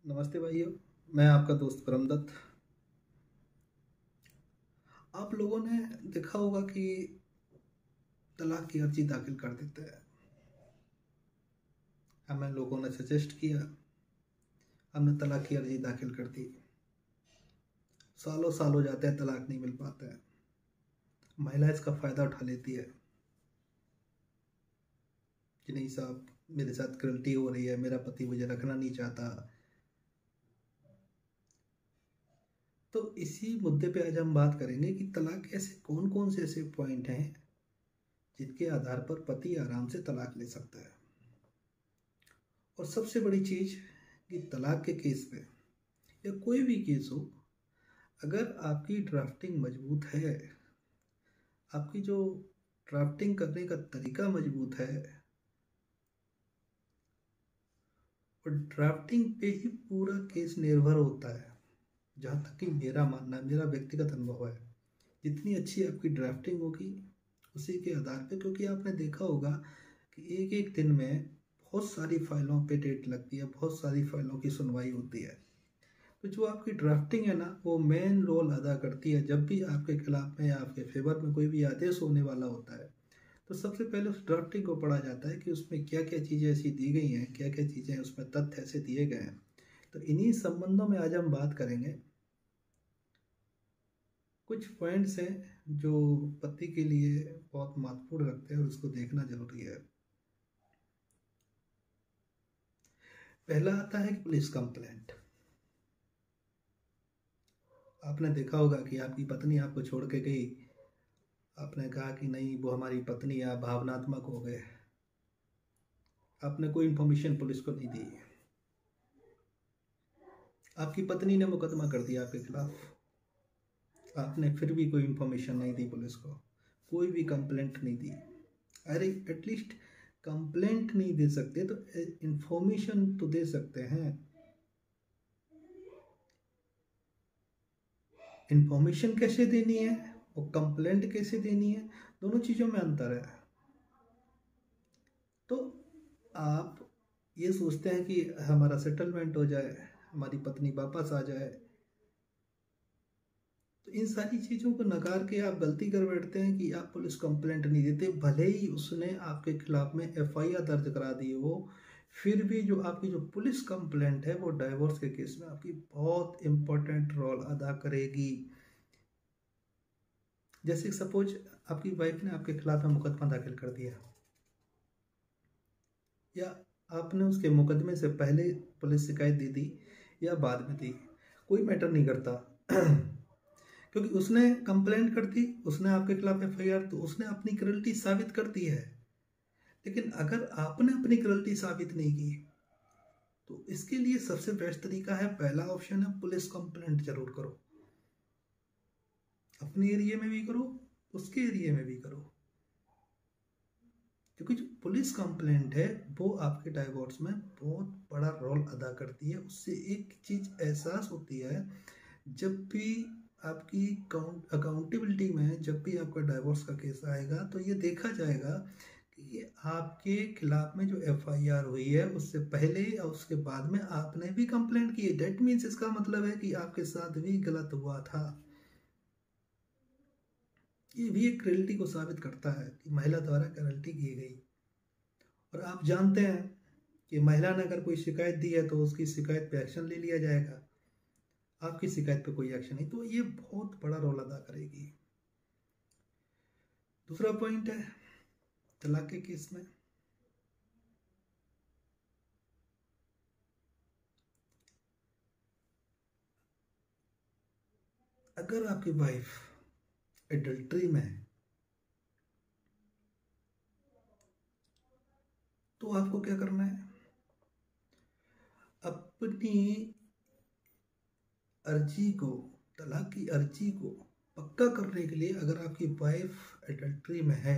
नमस्ते भाइयों। मैं आपका दोस्त परमदत्त। आप लोगों ने देखा होगा कि तलाक की अर्जी दाखिल कर देते हैं। हमें लोगों ने सजेस्ट किया, हमने तलाक की अर्जी दाखिल कर दी। सालों साल हो जाते हैं, तलाक नहीं मिल पाता है। महिला इसका फ़ायदा उठा लेती है कि नहीं साहब, मेरे साथ क्रूरती हो रही है, मेरा पति मुझे रखना नहीं चाहता। तो इसी मुद्दे पे आज हम बात करेंगे कि तलाक के ऐसे कौन कौन से ऐसे पॉइंट हैं जिनके आधार पर पति आराम से तलाक ले सकता है। और सबसे बड़ी चीज़ कि तलाक के केस पे या कोई भी केस हो, अगर आपकी ड्राफ्टिंग मजबूत है, आपकी जो ड्राफ्टिंग करने का तरीका मजबूत है, और ड्राफ्टिंग पे ही पूरा केस निर्भर होता है। जहाँ तक कि मेरा मानना, मेरा व्यक्तिगत अनुभव है, जितनी अच्छी आपकी ड्राफ्टिंग होगी उसी के आधार पे, क्योंकि आपने देखा होगा कि एक एक दिन में बहुत सारी फाइलों पे डेट लगती है, बहुत सारी फाइलों की सुनवाई होती है। तो जो आपकी ड्राफ्टिंग है ना, वो मेन रोल अदा करती है। जब भी आपके खिलाफ में या आपके फेवर में कोई भी आदेश होने वाला होता है, तो सबसे पहले उस ड्राफ्टिंग को पढ़ा जाता है कि उसमें क्या क्या चीज़ें ऐसी दी गई हैं, क्या क्या चीज़ें उसमें तथ्य ऐसे दिए गए हैं। तो इन्हीं संबंधों में आज हम बात करेंगे। कुछ पॉइंट्स हैं जो पति के लिए बहुत महत्वपूर्ण रखते हैं और उसको देखना जरूरी है। पहला आता है पुलिस कंप्लेंट। आपने देखा होगा कि आपकी पत्नी आपको छोड़ के गई, आपने कहा कि नहीं वो हमारी पत्नी, आप भावनात्मक हो गए, आपने कोई इन्फॉर्मेशन पुलिस को नहीं दी, आपकी पत्नी ने मुकदमा कर दिया आपके खिलाफ, आपने फिर भी कोई इन्फॉर्मेशन नहीं दी पुलिस को, कोई भी कंप्लेंट नहीं दी। अरे एटलीस्ट कंप्लेंट नहीं दे सकते तो इन्फॉर्मेशन तो दे सकते हैं। इन्फॉर्मेशन कैसे देनी है और कंप्लेंट कैसे देनी है, दोनों चीज़ों में अंतर है। तो आप ये सोचते हैं कि हमारा सेटलमेंट हो जाए, हमारी पत्नी वापस आ जाए, तो इन सारी चीज़ों को नकार के आप गलती कर बैठते हैं कि आप पुलिस कंप्लेंट नहीं देते। भले ही उसने आपके खिलाफ में एफआईआर दर्ज करा दी हो, फिर भी जो आपकी जो पुलिस कंप्लेंट है वो डाइवोर्स के केस में आपकी बहुत इंपॉर्टेंट रोल अदा करेगी। जैसे सपोज आपकी वाइफ ने आपके खिलाफ में मुकदमा दाखिल कर दिया, या आपने उसके मुकदमे से पहले पुलिस शिकायत दे दी या बाद में दी, कोई मैटर नहीं करता क्योंकि उसने कंप्लेंट कर दी, उसने आपके खिलाफ एफआईआर, तो उसने अपनी क्रुएल्टी साबित कर दी है। लेकिन अगर आपने अपनी क्रुएल्टी साबित नहीं की, तो इसके लिए सबसे बेस्ट तरीका है, पहला ऑप्शन है पुलिस कंप्लेंट जरूर करो। अपने एरिया में भी करो, उसके एरिया में भी करो, क्योंकि जो पुलिस कंप्लेंट है वो आपके डाइवोर्स में बहुत बड़ा रोल अदा करती है। उससे एक चीज एहसास होती है, जब भी आपकी अकाउंटेबिलिटी में जब भी आपका डाइवोर्स का केस आएगा, तो ये देखा जाएगा कि आपके खिलाफ में जो एफआईआर हुई है उससे पहले और उसके बाद में आपने भी कंप्लेंट की है। डेट मीन्स इसका मतलब है कि आपके साथ भी गलत हुआ था। ये भी एक क्रुएल्टी को साबित करता है कि महिला द्वारा क्रुएल्टी की गई। और आप जानते हैं कि महिला ने अगर कोई शिकायत दी है तो उसकी शिकायत पे एक्शन ले लिया जाएगा, आपकी शिकायत पे कोई एक्शन नहीं, तो ये बहुत बड़ा रोल अदा करेगी। दूसरा पॉइंट है तलाक के केस में, अगर आपकी वाइफ एडल्ट्री में है तो आपको क्या करना है, अपनी अर्जी को, तलाक की अर्जी को पक्का करने के लिए, अगर आपकी वाइफ एडल्ट्री में है,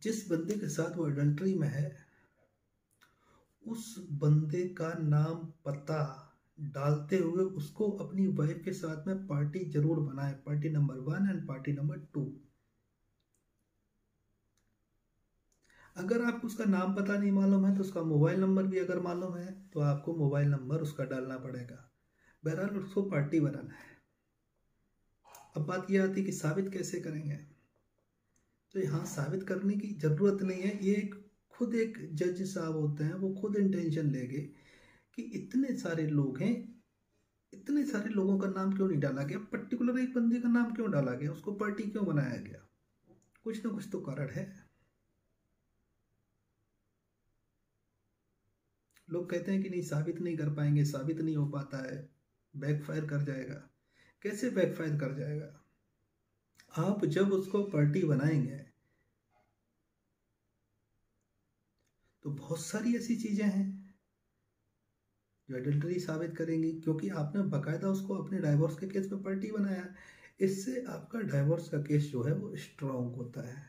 जिस बंदे के साथ वो एडल्ट्री में है उस बंदे का नाम पता डालते हुए उसको अपनी वाइफ के साथ में पार्टी जरूर बनाए, party number 1 and party number 2। अगर आपको उसका नाम पता नहीं मालूम है तो उसका मोबाइल नंबर भी अगर मालूम है तो आपको मोबाइल नंबर उसका डालना पड़ेगा। बहरहाल उसको पार्टी बनाना है। अब बात यह आती है कि साबित कैसे करेंगे। तो यहाँ साबित करने की ज़रूरत नहीं है, ये खुद एक जज साहब होते हैं, वो खुद इंटेंशन लेंगे कि इतने सारे लोग हैं, इतने सारे लोगों का नाम क्यों नहीं डाला गया, पर्टिकुलर एक बंदे का नाम क्यों डाला गया, उसको पार्टी क्यों बनाया गया, कुछ ना कुछ तो कारण है। लोग कहते हैं कि नहीं साबित नहीं कर पाएंगे, साबित नहीं हो पाता है, बैकफायर कर जाएगा। कैसे बैकफायर कर जाएगा? आप जब उसको पार्टी बनाएंगे तो बहुत सारी ऐसी चीजें हैं जो एडल्टरी साबित करेंगी, क्योंकि आपने बकायदा उसको अपने डाइवोर्स के केस में पार्टी बनाया। इससे आपका डाइवोर्स का केस जो है वो स्ट्रांग होता है।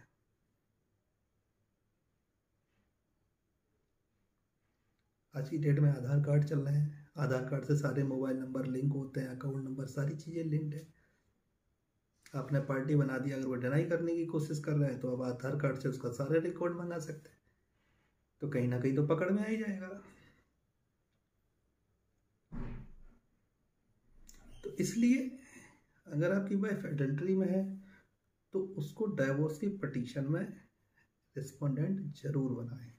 आज की डेट में आधार कार्ड चल रहे हैं, आधार कार्ड से सारे मोबाइल नंबर लिंक होते हैं, अकाउंट नंबर, सारी चीज़ें लिंक्ड है। आपने पार्टी बना दी, अगर वो डिनाई करने की कोशिश कर रहे हैं तो अब आधार कार्ड से उसका सारे रिकॉर्ड मंगा सकते हैं, तो कहीं ना कहीं तो पकड़ में आ ही जाएगा। तो इसलिए अगर आपकी वाइफ एडल्ट्री में है तो उसको डाइवोर्स की पिटीशन में रिस्पोंडेंट जरूर बनाएं।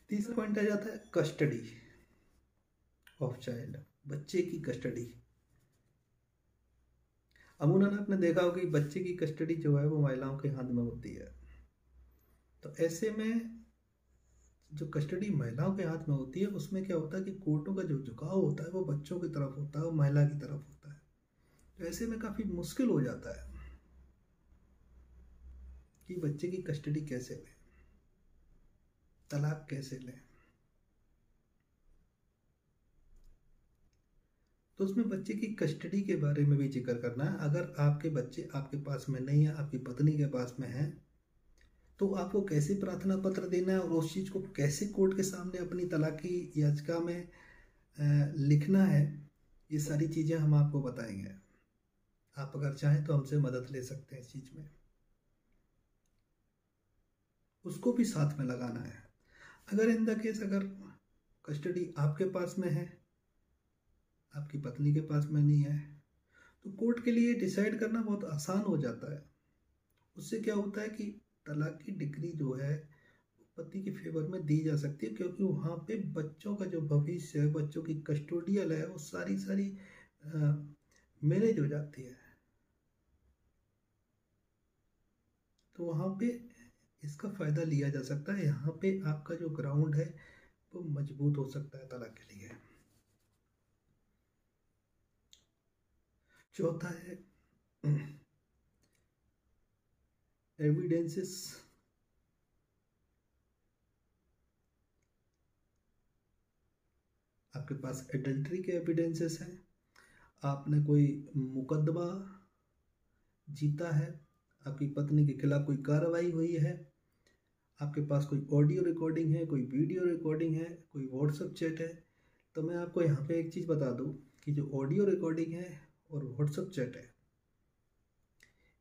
तीसरा पॉइंट आ जाता है कस्टडी ऑफ चाइल्ड, बच्चे की कस्टडी। अमूमन आपने देखा होगा कि बच्चे की कस्टडी जो है वो महिलाओं के हाथ में होती है। तो ऐसे में जो कस्टडी महिलाओं के हाथ में होती है उसमें क्या होता है कि कोर्टों का जो झुकाव होता है वो बच्चों की तरफ होता है, वो महिला की तरफ होता है। तो ऐसे में काफ़ी मुश्किल हो जाता है कि बच्चे की कस्टडी कैसे लें, तलाक कैसे लें। तो उसमें बच्चे की कस्टडी के बारे में भी जिक्र करना है। अगर आपके बच्चे आपके पास में नहीं है, आपकी पत्नी के पास में है, तो आपको कैसे प्रार्थना पत्र देना है और उस चीज़ को कैसे कोर्ट के सामने अपनी तलाक की याचिका में लिखना है, ये सारी चीज़ें हम आपको बताएंगे। आप अगर चाहें तो हमसे मदद ले सकते हैं इस चीज़ में, उसको भी साथ में लगाना है। अगर इन द केस अगर कस्टडी आपके पास में है, आपकी पत्नी के पास में नहीं है, तो कोर्ट के लिए डिसाइड करना बहुत आसान हो जाता है। उससे क्या होता है कि तलाक की डिग्री जो है पति के फेवर में दी जा सकती है, क्योंकि वहाँ पे बच्चों का जो भविष्य है, बच्चों की कस्टोडियल है, वो सारी मैनेज हो जाती है। तो वहाँ पे इसका फ़ायदा लिया जा सकता है। यहाँ पे आपका जो ग्राउंड है वो मजबूत हो सकता है तलाक के लिए। चौथा है एविडेंसेस। आपके पास एडल्ट्री के एविडेंसेस हैं, आपने कोई मुकदमा जीता है, आपकी पत्नी के खिलाफ कोई कार्रवाई हुई है, आपके पास कोई ऑडियो रिकॉर्डिंग है, कोई वीडियो रिकॉर्डिंग है, कोई व्हाट्सएप चैट है। तो मैं आपको यहाँ पे एक चीज़ बता दूँ कि जो ऑडियो रिकॉर्डिंग है और व्हाट्सएप चैट है,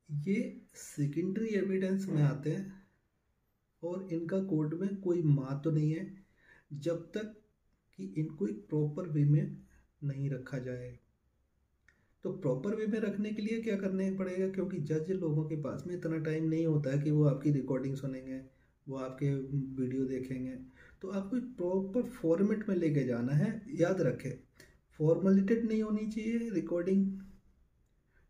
ये सेकेंडरी एविडेंस में आते हैं और इनका कोर्ट में कोई महत्व नहीं है जब तक कि इनको एक प्रॉपर वे में नहीं रखा जाए। तो प्रॉपर वे में रखने के लिए क्या करने पड़ेगा, क्योंकि जज लोगों के पास में इतना टाइम नहीं होता है कि वो आपकी रिकॉर्डिंग सुनेंगे, वो आपके वीडियो देखेंगे। तो आपको एक प्रॉपर फॉर्मेट में लेके जाना है। याद रखें, फॉर्मेलिटेड नहीं होनी चाहिए रिकॉर्डिंग,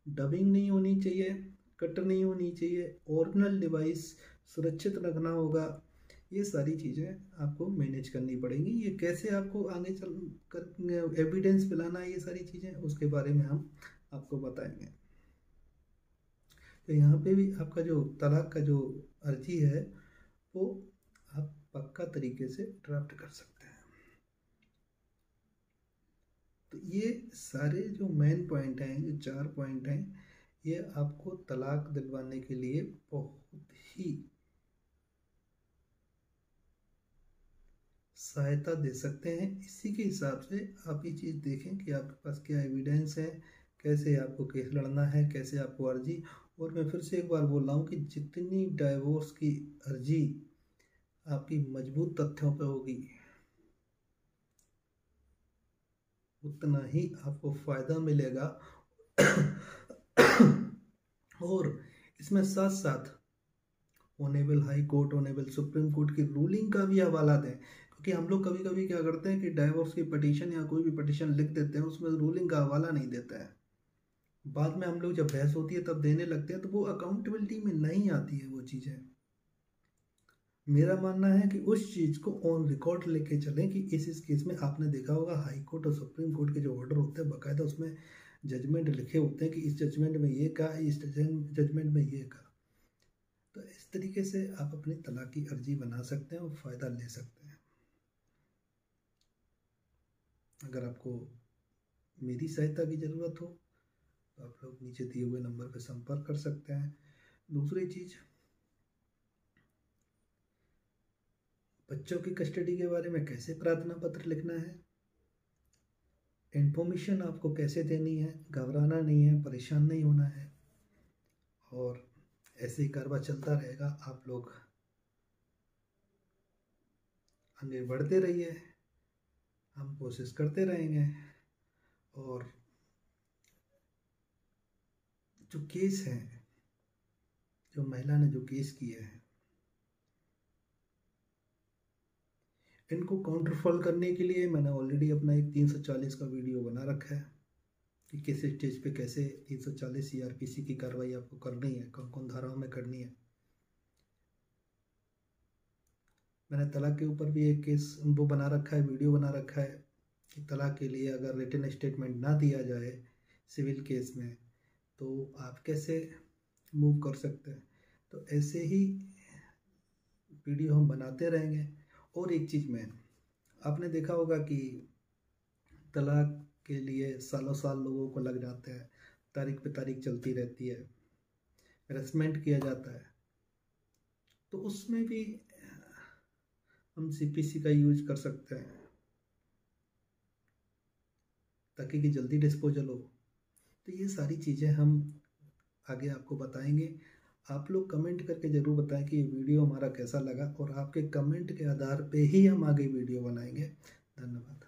डबिंग नहीं होनी चाहिए, कट नहीं होनी चाहिए, ओरिजिनल डिवाइस सुरक्षित रखना होगा। ये सारी चीज़ें आपको मैनेज करनी पड़ेंगी। ये कैसे आपको आगे चल कर एविडेंस मिलाना है, ये सारी चीज़ें उसके बारे में हम आपको बताएंगे। तो यहाँ पे भी आपका जो तलाक का जो अर्जी है वो आप पक्का तरीके से ड्राफ्ट कर सकते हैं। तो ये सारे जो मेन पॉइंट हैं, जो 4 पॉइंट हैं, ये आपको तलाक दिलवाने के लिए बहुत ही सहायता दे सकते हैं। इसी के हिसाब से आप ये चीज़ देखें कि आपके पास क्या एविडेंस है, कैसे आपको केस लड़ना है, कैसे आपको अर्जी, और मैं फिर से एक बार बोल रहा हूँ कि जितनी डाइवोर्स की अर्जी आपकी मजबूत तथ्यों पे होगी उतना ही आपको फायदा मिलेगा। और इसमें साथ साथ honourable high court, honourable supreme court की रूलिंग का भी हवाला दें, क्योंकि हम लोग कभी कभी क्या करते हैं कि डाइवोर्स की पिटीशन या कोई भी पिटीशन लिख देते हैं, उसमें रूलिंग का हवाला नहीं देता है। बाद में हम लोग जब बहस होती है तब देने लगते हैं, तो वो अकाउंटेबिलिटी में नहीं आती है वो चीज़ें। मेरा मानना है कि उस चीज़ को ऑन रिकॉर्ड लेके चलें कि इस केस में आपने देखा होगा हाई कोर्ट और सुप्रीम कोर्ट के जो ऑर्डर होते हैं बाकायदा उसमें जजमेंट लिखे होते हैं कि इस जजमेंट में ये कहा, इस जजमेंट में ये कहा। तो इस तरीके से आप अपनी तलाक की अर्जी बना सकते हैं और फ़ायदा ले सकते हैं। अगर आपको मेरी सहायता की ज़रूरत हो तो आप लोग नीचे दिए हुए नंबर पर संपर्क कर सकते हैं। दूसरी चीज़, बच्चों की कस्टडी के बारे में कैसे प्रार्थना पत्र लिखना है, इन्फॉर्मेशन आपको कैसे देनी है, घबराना नहीं है, परेशान नहीं होना है, और ऐसे ही कारवां चलता रहेगा। आप लोग आगे बढ़ते रहिए, हम कोशिश करते रहेंगे। और जो केस है, जो महिला ने जो केस किए हैं, इनको काउंटरफॉल करने के लिए मैंने ऑलरेडी अपना एक 340 का वीडियो बना रखा है कि किस स्टेज पे कैसे 340 CRPC की कार्रवाई आपको करनी है, कौन कौन धाराओं में करनी है। मैंने तलाक के ऊपर भी एक केस वो बना रखा है, वीडियो बना रखा है कि तलाक के लिए अगर रिटन स्टेटमेंट ना दिया जाए सिविल केस में तो आप कैसे मूव कर सकते हैं। तो ऐसे ही वीडियो हम बनाते रहेंगे। और एक चीज़ में आपने देखा होगा कि तलाक के लिए सालों साल लोगों को लग जाते हैं, तारीख पे तारीख चलती रहती है, हेरसमेंट किया जाता है। तो उसमें भी हम CPC का यूज कर सकते हैं ताकि कि जल्दी डिस्पोजल हो। तो ये सारी चीज़ें हम आगे आपको बताएंगे। आप लोग कमेंट करके ज़रूर बताएं कि ये वीडियो हमारा कैसा लगा, और आपके कमेंट के आधार पे ही हम आगे वीडियो बनाएंगे। धन्यवाद।